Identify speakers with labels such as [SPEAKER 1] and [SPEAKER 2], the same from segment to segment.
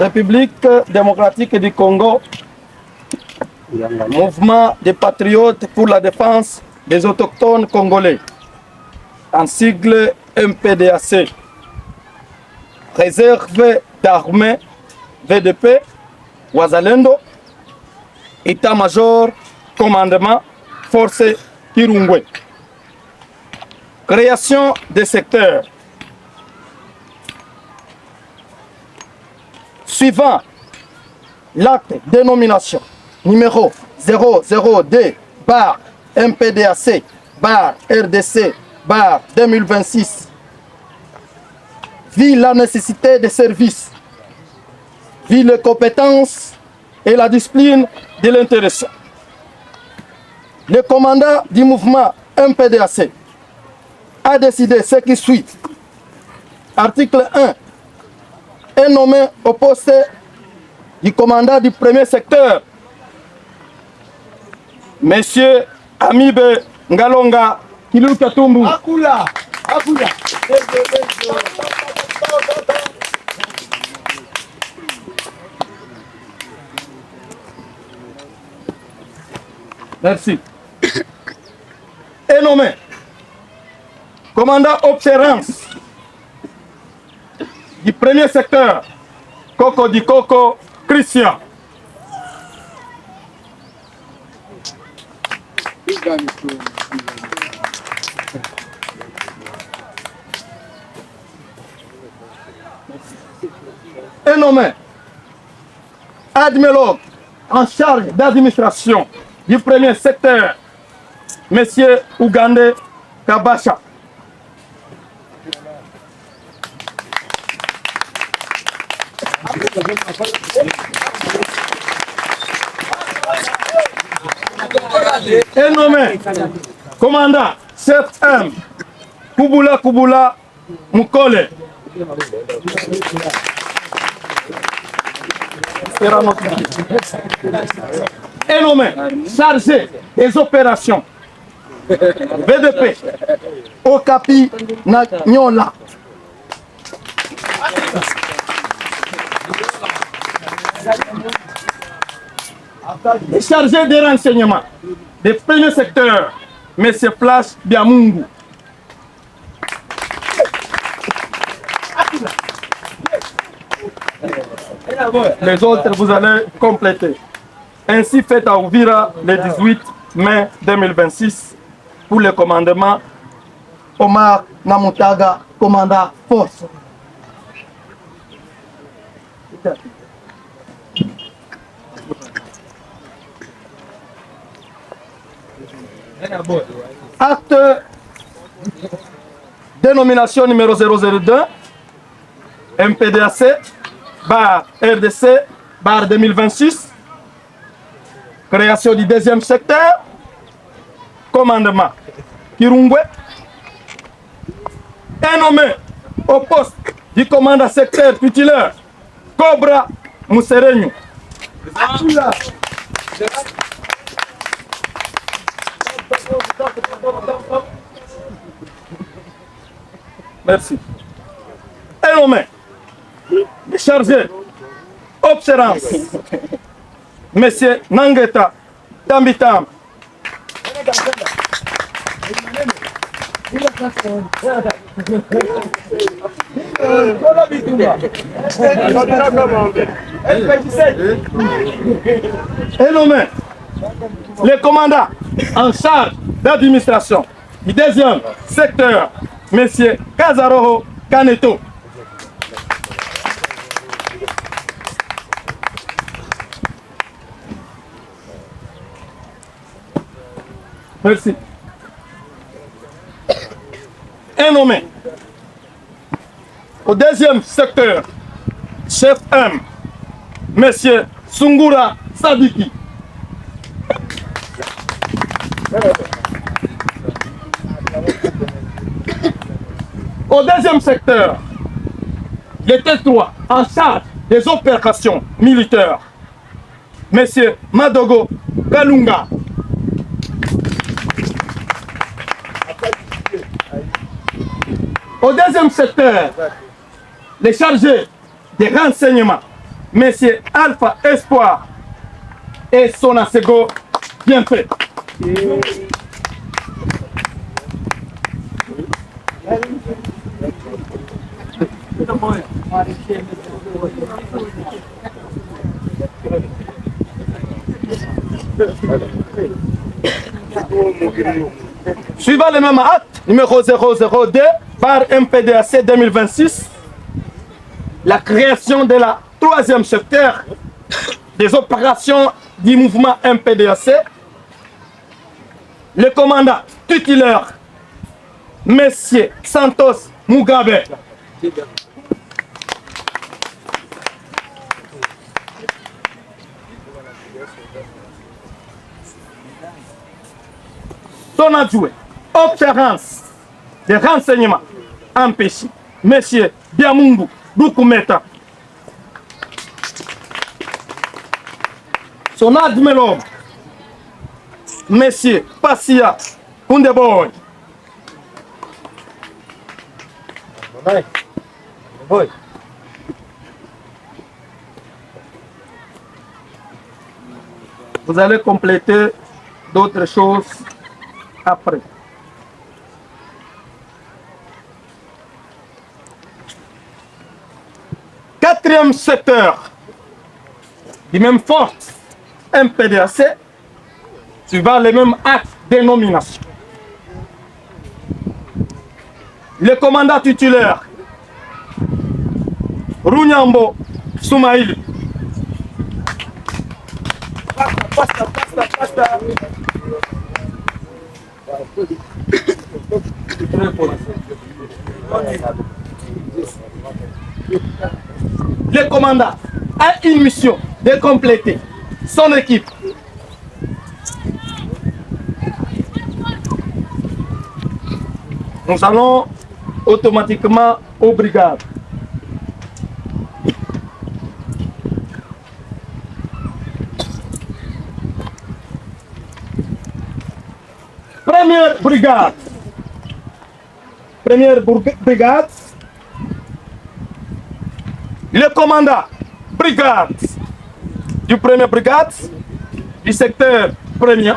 [SPEAKER 1] République démocratique du Congo, mouvement des patriotes pour la défense des autochtones congolais, en sigle MPDAC, réserve d'armée VDP, Wazalendo, état-major, commandement, force Kirungwe. Création des secteurs. Suivant l'acte de nomination numéro 002-MPDAC-RDC-2026, vu la nécessité des services, vu les compétences et la discipline de l'intéressé. Le commandant du mouvement MPDAC a décidé ce qui suit. Article 1 est nommé au poste du commandant du premier secteur, Monsieur Amibe Ngalonga Kilou Katumbu. Akula. Merci. Est nommé commandant observance du premier secteur, Koko di Koko Christian. Est nommé admiralogue en charge d'administration du premier secteur, Monsieur Ougande Kabasha. Est nommé commandant chef M Kubula Mukole. Est nommé chargé des opérations VDP Okapi Nagnola. Et chargé des renseignements des premiers secteurs, M. Flash Biamungu. Les autres, vous allez compléter. Ainsi fait à Ouvira le 18 mai 2026 pour le commandement Omar Namutaga, commandant force. Acte dénomination numéro 002 MPDAC bar RDC bar 2026, création du deuxième secteur, commandement Kirungwe, est nommé au poste du commandant secteur titulaire Cobra Moussereño. Merci. Et nommé chargé observance Monsieur Nangeta Tambitam. Et nommé le commandant en charge d'administration du deuxième secteur, Monsieur Kazaroho Kaneto. Merci. Un nommé au deuxième secteur, chef M, Monsieur Sungura Sadiki. Au deuxième secteur, le T3 en charge des opérations militaires, Monsieur Madogo Kalunga. Au deuxième secteur, le chargé des renseignements, M. Alpha Espoir et son asego bien fait. Suivant le même acte numéro 002 par MPDAC 2026, la création de la troisième secteur des opérations du mouvement MPDAC, le commandant titulaire Monsieur Santos Mugabe son adjoint, observance des renseignements empêchés, M. Biamungu Dukumeta, son adjoint, M. Passia Kundeboy, vous allez compléter d'autres choses après. Quatrième secteur du même force MPDAC, suivant les mêmes actes de nomination. Le commandant titulaire Runyambo Soumaïli. Le commandant a une mission de compléter son équipe. Nous allons automatiquement aux brigades. Première brigade. Première brigade. Le commandant brigade du premier brigade du secteur premier.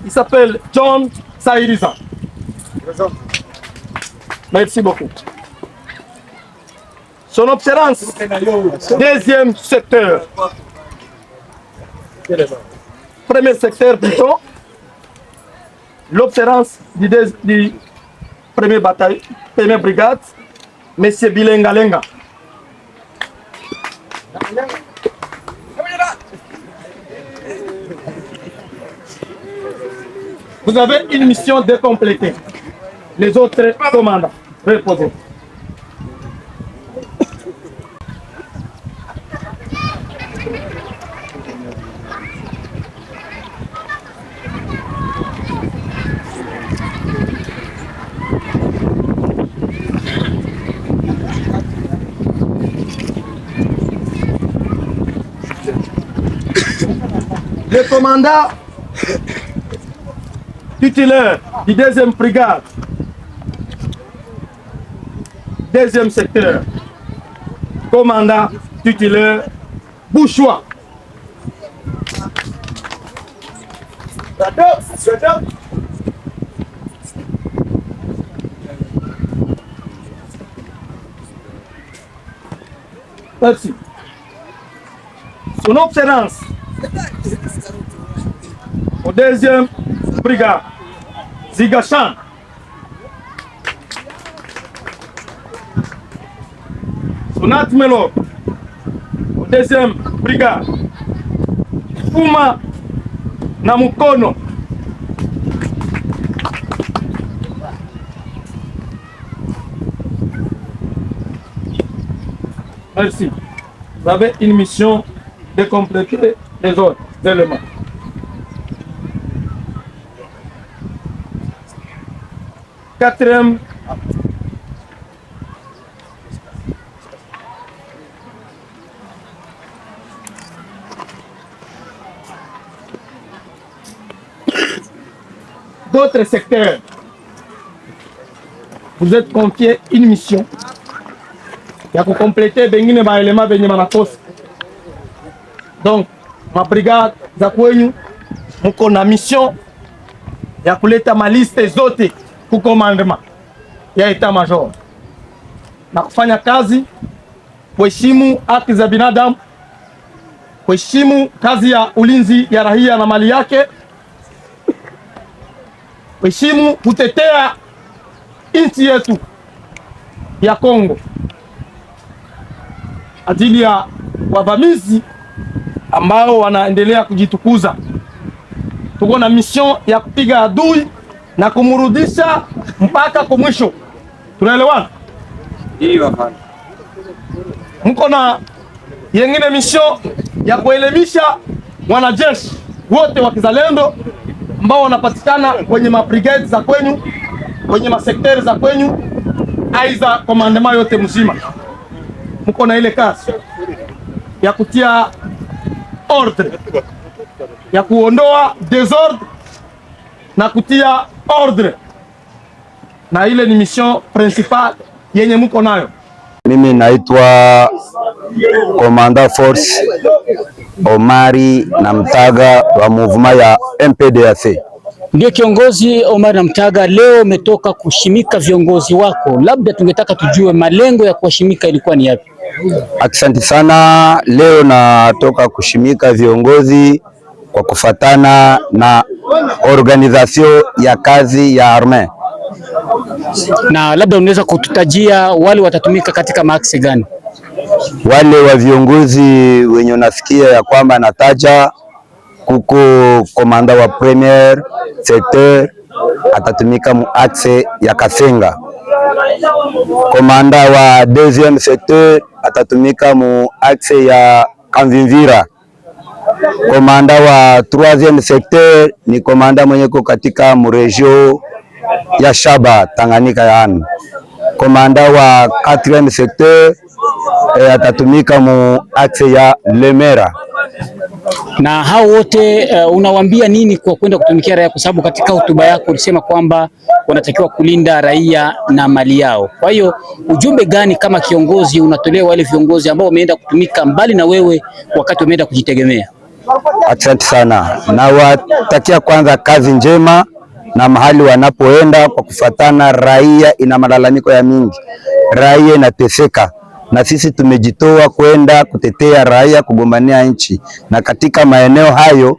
[SPEAKER 1] Il s'appelle John Saïriza. Merci beaucoup. Son observance, deuxième secteur. Premier secteur plutôt. L'observance du premier bataillon, première brigade, M. Bilengalenga. Vous avez une mission de compléter. Les autres commandants, reposez. Le commandant titulaire du deuxième brigade, deuxième secteur, commandant titulaire Bouchois. Merci. Son observance au deuxième brigade, Zigachan. Son admelo au deuxième brigade, Puma Namukono. Merci. Vous avez une mission de compléter les autres éléments. Quatrième, d'autres secteurs vous êtes confié une mission ya kukomplete bengine baelema benye manakosa. Donc mabrigade za kwenyu mko na mission ya kuleta maliste zote ku commandement ya etat major na kufanya kazi kuheshimu haki za binadamu, kuheshimu kazi ya ulinzi ya raia na mali yake, kuheshimu kutetea nchi yetu ya Kongo ajili ya wavamizi ambao wanaendelea kujitukuza. Tuko na mission ya kupiga adui na kumrudisha mpaka kwa mwisho. Tunaelewana? Hiyo. Mko na yengine mission ya kuelimisha wanajeshi wote wa kizalendo ambao wanapatikana kwenye mabrigade za kwenyu, kwenye masekteri za kwenyu, aiza commandement yote mzima. Mko na ile kazi ya kutia ordre, ya kuondoa desordre na kutia ordre, na ile ni mission principale yenye mko nayo.
[SPEAKER 2] Mimi naitwa Komanda Force Omari Namtaga wa movement ya MPDAC.
[SPEAKER 3] Ndio kiongozi Omari Namtaga, leo umetoka kushimika viongozi wako, labda tungetaka tujue malengo ya kuwashimika ilikuwa ni yapi?
[SPEAKER 2] Asante sana. Leo natoka kushimika viongozi kwa kufatana na organisation ya kazi ya arme.
[SPEAKER 3] Na labda unaweza kututajia wale watatumika katika maaksi gani?
[SPEAKER 2] Wale wa viongozi wenye unasikia ya kwamba nataja, kuko komanda wa premier secteur atatumika mu axe ya Kasenga, komanda wa deuxième secteur atatumika mu axe ya Kamvimvira, komanda wa troisième secteur ni komanda mwenye ko katika mregio ya Shaba Tanganyika yani. Komanda wa 4e secteur atatumika mu axe ya Lemera.
[SPEAKER 3] Na hao wote unawaambia nini kwa kwenda kutumikia raia, kwa sababu katika hotuba yako ulisema kwamba wanatakiwa kulinda raia na mali yao. Kwa hiyo ujumbe gani kama kiongozi unatolea wale viongozi ambao wameenda kutumika mbali na wewe wakati wameenda kujitegemea?
[SPEAKER 2] Asante sana. Na watakia kwanza kazi njema na mahali wanapoenda, kwa kufatana raia ina malalamiko ya mingi, raia inateseka, na sisi tumejitoa kwenda kutetea raia, kugombania nchi. Na katika maeneo hayo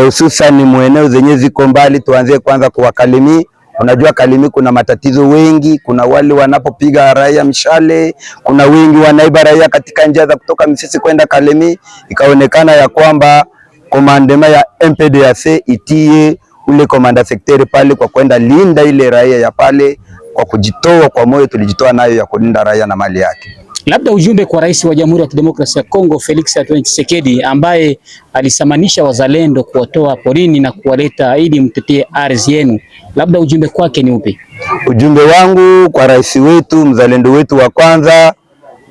[SPEAKER 2] hususan ni maeneo zenye ziko mbali, tuanzie kwanza kwa Kalemi. Unajua Kalemi kuna matatizo wengi, kuna wale wanapopiga raia mishale, kuna wengi wanaiba raia katika njia za kutoka Misisi kwenda Kalemi. Ikaonekana ya kwamba komandema ya MPDAC itie ule komanda sekteri pale kwa kwenda linda ile raia ya pale, kwa kujitoa kwa moyo tulijitoa nayo ya kulinda raia na mali yake.
[SPEAKER 3] Labda ujumbe kwa Rais wa Jamhuri ya Kidemokrasia ya Kongo Felix Antoine Tshisekedi, ambaye alisamanisha wazalendo kuwatoa porini na kuwaleta ili mtetee ardhi yenu, labda ujumbe kwake ni upi? Ujumbe wangu kwa rais wetu, mzalendo wetu wa kwanza,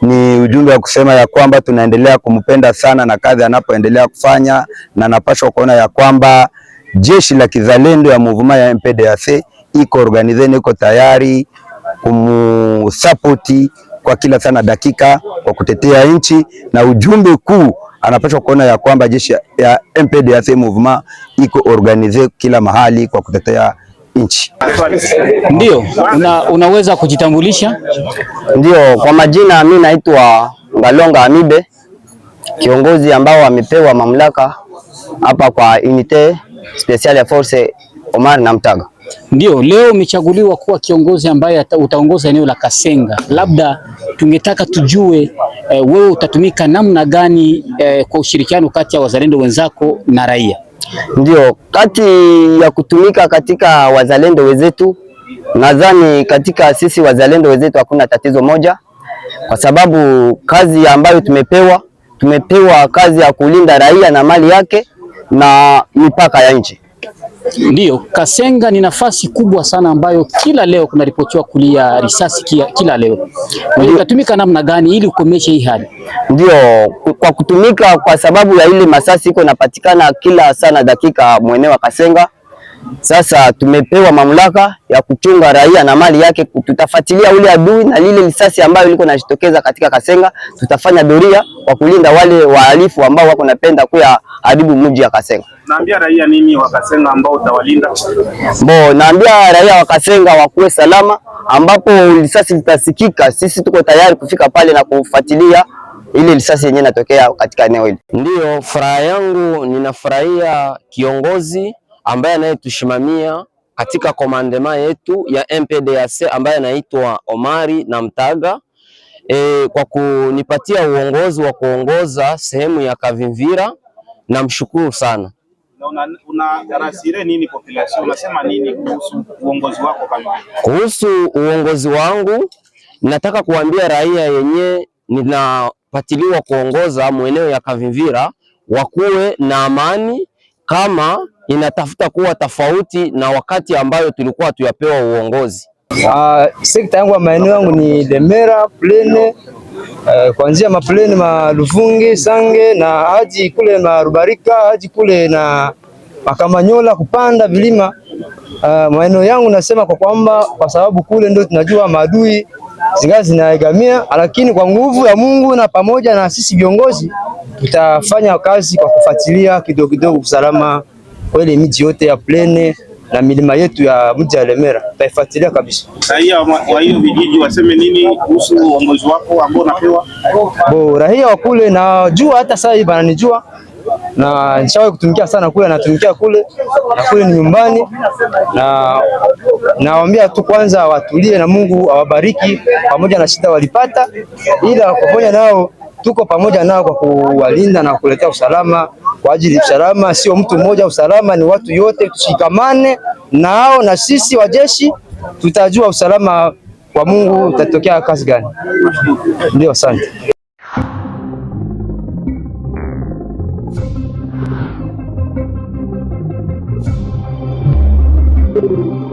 [SPEAKER 3] ni ujumbe wa kusema ya kwamba tunaendelea kumpenda sana na kazi anapoendelea kufanya, na napaswa kuona ya kwamba jeshi la kizalendo ya movement ya MPDAC iko organize, iko tayari kumsapoti kwa kila sana dakika kwa kutetea nchi, na ujumbe kuu anapaswa kuona ya kwamba jeshi ya MPDAC movement iko organize kila mahali kwa kutetea nchi. Ndio, unaweza kujitambulisha?
[SPEAKER 4] Ndio, kwa majina mimi naitwa Ngalonga Amibe, kiongozi ambao amepewa mamlaka hapa kwa unité special ya force Omari Namtaga.
[SPEAKER 3] Ndio, leo umechaguliwa kuwa kiongozi ambaye utaongoza eneo la Kasenga. Labda tungetaka tujue wewe utatumika namna gani kwa ushirikiano kati ya wazalendo wenzako na raia?
[SPEAKER 4] Ndio, kati ya kutumika katika wazalendo wenzetu, nadhani katika sisi wazalendo wenzetu hakuna tatizo moja, kwa sababu kazi ambayo tumepewa kazi ya kulinda raia na mali yake na mipaka ya nchi.
[SPEAKER 3] Ndio, Kasenga ni nafasi kubwa sana ambayo kila leo kunaripotiwa kulia risasi kila leo. Utatumika namna gani ili ukomeshe hii hali?
[SPEAKER 4] Ndio, kwa kutumika kwa sababu ya ile masasi iko napatikana kila sana dakika mweneo wa Kasenga, Sasa tumepewa mamlaka ya kuchunga raia na mali yake. Tutafuatilia ule adui na lile risasi ambayo liko najitokeza katika Kasenga. Tutafanya doria kwa kulinda wale wahalifu ambao wako napenda kuya haribu mji ya Kasenga.
[SPEAKER 5] Naambia raia nini wa Kasenga ambao utawalinda?
[SPEAKER 4] Naambia raia wa Kasenga wakuwe salama, ambapo risasi litasikika, sisi tuko tayari kufika pale na kufuatilia ile risasi yenyewe inatokea katika eneo hili.
[SPEAKER 6] Ndio furaha yangu, ninafurahia kiongozi ambaye anayetushimamia katika komandema yetu ya MPDAC ambaye anaitwa Omari na Mtaga kwa kunipatia uongozi wa kuongoza sehemu ya Kavimvira. Namshukuru sana.
[SPEAKER 5] Unarasire nini population? Unasema nini kuhusu uongozi wako Kavimvira?
[SPEAKER 6] Kuhusu uongozi wangu, nataka kuambia raia yenye ninapatiliwa kuongoza mweneo ya Kavimvira wakuwe na amani, kama inatafuta kuwa tofauti na wakati ambayo tulikuwa tuyapewa uongozi.
[SPEAKER 7] Sekta yangu ya maeneo yangu ni Lemera Plene, kuanzia maplene Maluvungi Sange na hadi kule Marubarika hadi kule na Makamanyola kupanda vilima. Maeneo yangu nasema kwa kwamba kwa sababu kule ndio tunajua maadui zingazi zinaegamia, lakini kwa nguvu ya Mungu na pamoja na sisi viongozi tutafanya kazi kwa kufuatilia kidogo kidogo usalama kwa ile miji yote ya Plene na milima yetu ya mji wa Lemera. Tutaifuatilia kabisa.
[SPEAKER 5] Raia wa hiyo vijiji waseme nini kuhusu uongozi wako ambao unapewa?
[SPEAKER 7] Raia wa kule najua, hata sasa hivi bananijua na nishawahi kutumikia sana kule, natumikia kule na kule ni nyumbani, na nawaambia tu kwanza watulie na Mungu awabariki pamoja na shida walipata, ila pamoja nao tuko pamoja nao kwa kuwalinda na kuletea usalama. Kwa ajili ya usalama sio mtu mmoja, usalama ni watu yote, tushikamane nao na sisi wajeshi tutajua usalama wa Mungu utatokea kazi gani. Ndio, asante.
[SPEAKER 8] Thank you.